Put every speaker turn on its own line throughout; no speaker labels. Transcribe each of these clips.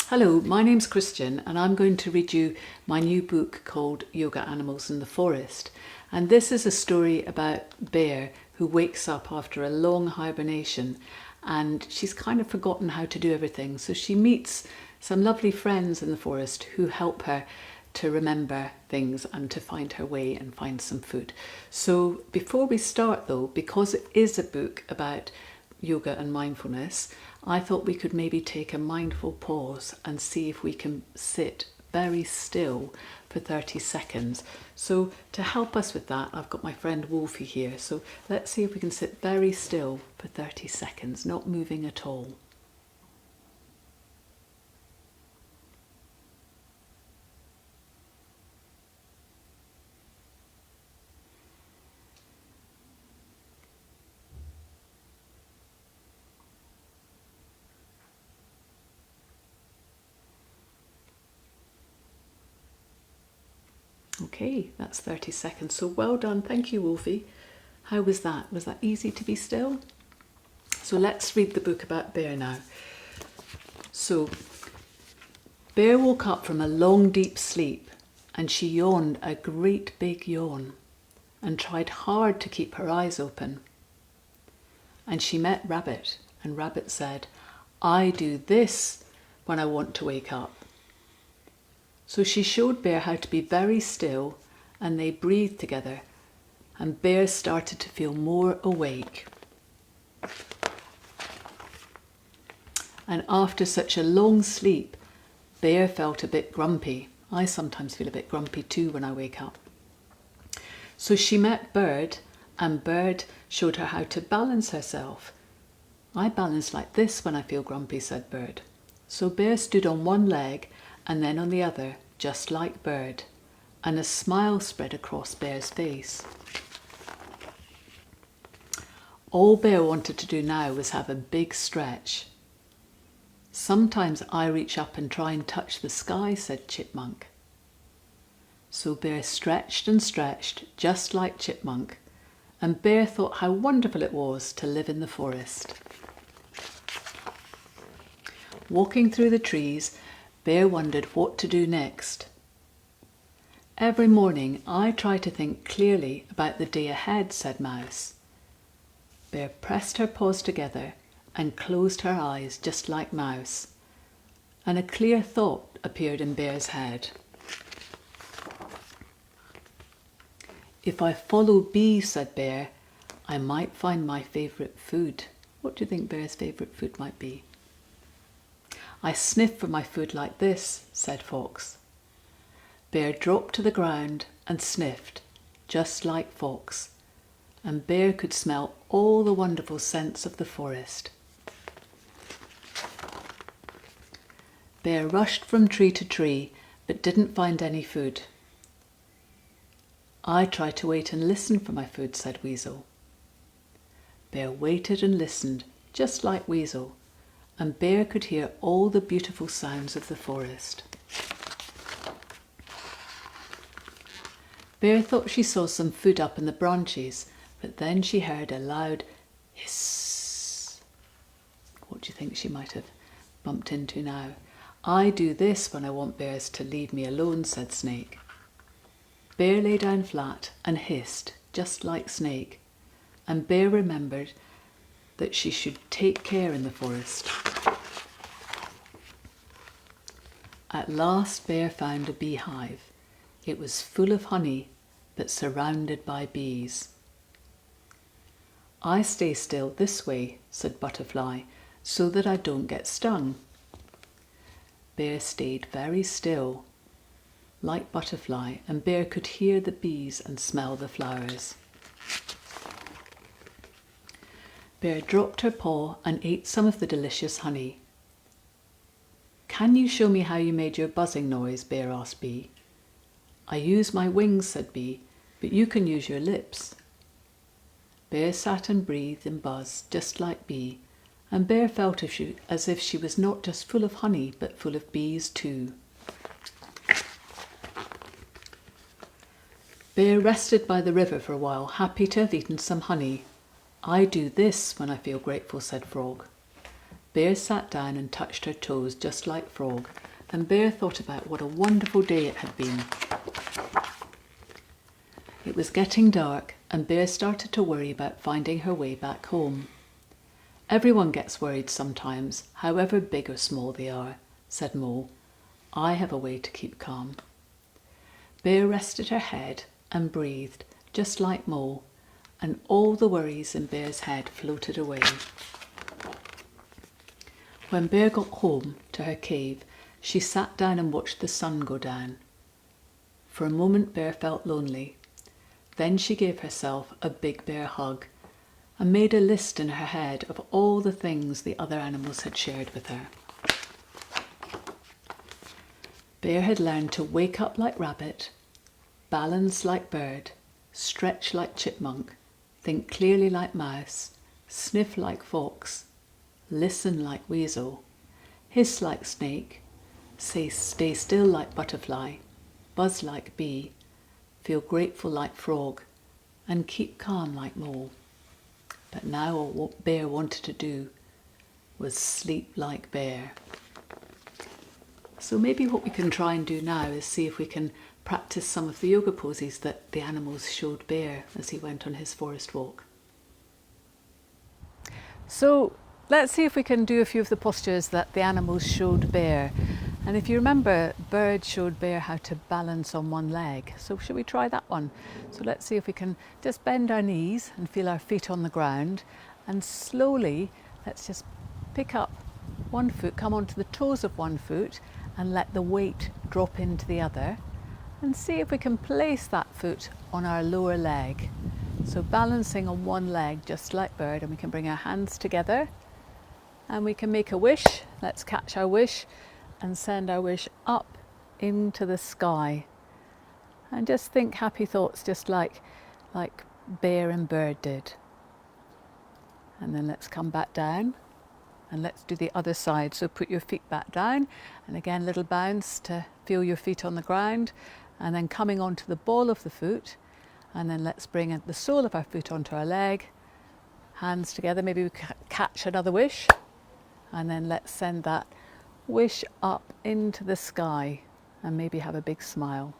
Hello, my name's Christiane and I'm going to read you my new book called Yoga Animals in the Forest. And this is a story about Bear who wakes up after a long hibernation and she's kind of forgotten how to do everything. So she meets some lovely friends in the forest who help her to remember things and to find her way and find some food. So before we start though, because it is a book about yoga and mindfulness, I thought we could maybe take a mindful pause and see if we can sit very still for 30 seconds. So to help us with that, I've got my friend Wolfie here. So let's see if we can sit very still for 30 seconds, not moving at all. Okay, that's 30 seconds. So well done. Thank you, Wolfie. How was that? Was that easy to be still? So let's read the book about Bear now. So Bear woke up from a long, deep sleep and she yawned a great big yawn and tried hard to keep her eyes open. And she met Rabbit and Rabbit said, "I do this when I want to wake up." So she showed Bear how to be very still and they breathed together and Bear started to feel more awake. And after such a long sleep, Bear felt a bit grumpy. I sometimes feel a bit grumpy too when I wake up. So she met Bird and Bird showed her how to balance herself. "I balance like this when I feel grumpy," said Bird. So Bear stood on one leg and then on the other, just like Bird, and a smile spread across Bear's face. All Bear wanted to do now was have a big stretch. "Sometimes I reach up and try and touch the sky," said Chipmunk. So Bear stretched and stretched, just like Chipmunk, and Bear thought how wonderful it was to live in the forest. Walking through the trees, Bear wondered what to do next. "Every morning I try to think clearly about the day ahead," said Mouse. Bear pressed her paws together and closed her eyes just like Mouse, and a clear thought appeared in Bear's head. "If I follow Bee," said Bear, "I might find my favourite food." What do you think Bear's favourite food might be? "I sniff for my food like this," said Fox. Bear dropped to the ground and sniffed, just like Fox, and Bear could smell all the wonderful scents of the forest. Bear rushed from tree to tree, but didn't find any food. "I try to wait and listen for my food," said Weasel. Bear waited and listened, just like Weasel, and Bear could hear all the beautiful sounds of the forest. Bear thought she saw some food up in the branches, but then she heard a loud hiss. What do you think she might have bumped into now? "I do this when I want bears to leave me alone," said Snake. Bear lay down flat and hissed, just like Snake, and Bear remembered that she should take care in the forest. At last Bear found a beehive. It was full of honey, but surrounded by bees. "I stay still this way," said Butterfly, "so that I don't get stung." Bear stayed very still, like Butterfly, and Bear could hear the bees and smell the flowers. Bear dropped her paw and ate some of the delicious honey. "Can you show me how you made your buzzing noise?" Bear asked Bee. "I use my wings," said Bee, "but you can use your lips." Bear sat and breathed and buzzed just like Bee, and Bear felt as if she was not just full of honey, but full of bees too. Bear rested by the river for a while, happy to have eaten some honey. "I do this when I feel grateful," said Frog. Bear sat down and touched her toes just like Frog, and Bear thought about what a wonderful day it had been. It was getting dark, and Bear started to worry about finding her way back home. Everyone gets worried sometimes, however big or small they are, said Mole. I have a way to keep calm. Bear rested her head and breathed, just like Mole, and all the worries in Bear's head floated away. When Bear got home to her cave, she sat down and watched the sun go down. For a moment Bear felt lonely. Then she gave herself a big bear hug and made a list in her head of all the things the other animals had shared with her. Bear had learned to wake up like rabbit, balance like bird, stretch like chipmunk, think clearly like mouse, sniff like fox, listen like weasel, hiss like snake, say stay still like butterfly, buzz like bee, feel grateful like frog, and keep calm like mole. But now all what Bear wanted to do was sleep like Bear. So maybe what we can try and do now is see if we can practice some of the yoga poses that the animals showed Bear as he went on his forest walk. So let's see if we can do a few of the postures that the animals showed Bear. And if you remember, Bird showed Bear how to balance on one leg. So should we try that one? So let's see if we can just bend our knees and feel our feet on the ground. And slowly, let's just pick up one foot, come onto the toes of one foot and let the weight drop into the other. And see if we can place that foot on our lower leg. So balancing on one leg, just like Bird, and we can bring our hands together and we can make a wish. Let's catch our wish and send our wish up into the sky. And just think happy thoughts just like Bear and Bird did. And then let's come back down and let's do the other side. So put your feet back down and again little bounce to feel your feet on the ground, and then coming onto the ball of the foot, and then let's bring the sole of our foot onto our leg, hands together, maybe we catch another wish, and then let's send that wish up into the sky and maybe have a big smile.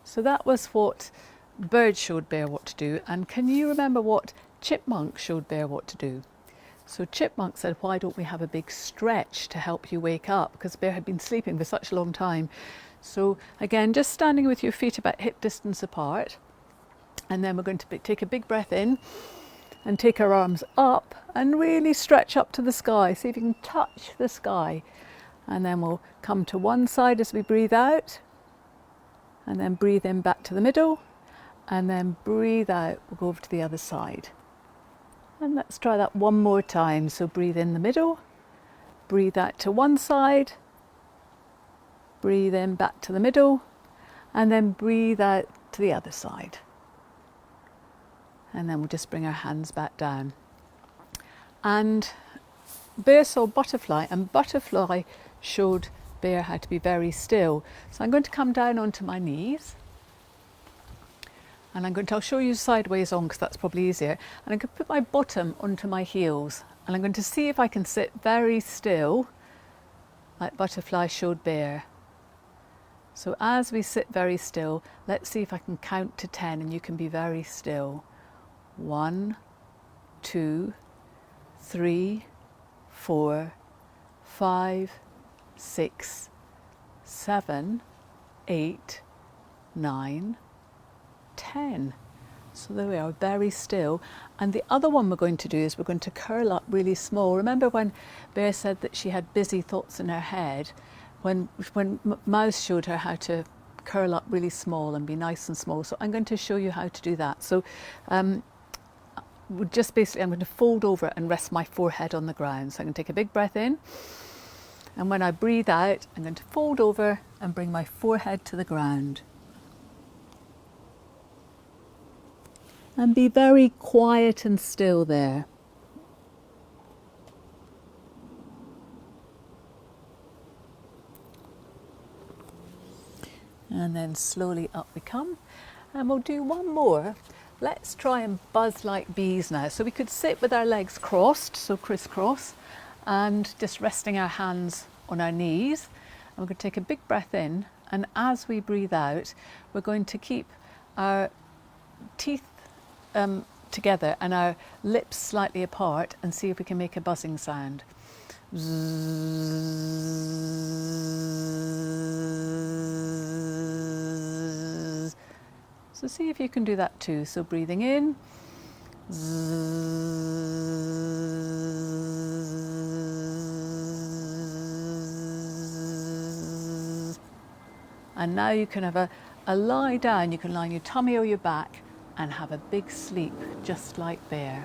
So that was what Bird showed Bear what to do, and can you remember what Chipmunk showed Bear what to do? So Chipmunk said, why don't we have a big stretch to help you wake up, because Bear had been sleeping for such a long time. So again, just standing with your feet about hip distance apart, and then we're going to take a big breath in and take our arms up and really stretch up to the sky. See if you can touch the sky. And then we'll come to one side as we breathe out, and then breathe in back to the middle, and then breathe out, we'll go over to the other side. And let's try that one more time. So breathe in the middle, breathe out to one side, breathe in back to the middle, and then breathe out to the other side. And then we'll just bring our hands back down. And Bear saw Butterfly, and Butterfly showed Bear how to be very still. So I'm going to come down onto my knees, and I'll show you sideways on because that's probably easier. And I'm going to put my bottom onto my heels, and I'm going to see if I can sit very still like Butterfly showed Bear. So as we sit very still, let's see if I can count to 10 and you can be very still. 1, 2, 3, 4, 5, 6, 7, 8, 9, 10. So there we are, very still. And the other one we're going to do is we're going to curl up really small. Remember when Bear said that she had busy thoughts in her head? When Mouse showed her how to curl up really small and be nice and small. So I'm going to show you how to do that. So just basically I'm going to fold over and rest my forehead on the ground. So I'm going to take a big breath in, and when I breathe out I'm going to fold over and bring my forehead to the ground. And be very quiet and still there. And then slowly up we come, and we'll do one more. Let's try and buzz like bees now. So we could sit with our legs crossed, so crisscross, and just resting our hands on our knees. And we're going to take a big breath in, and as we breathe out, we're going to keep our teeth together and our lips slightly apart and see if we can make a buzzing sound. So see if you can do that too. So breathing in, and now you can have a lie down. You can lie on your tummy or your back and have a big sleep just like Bear.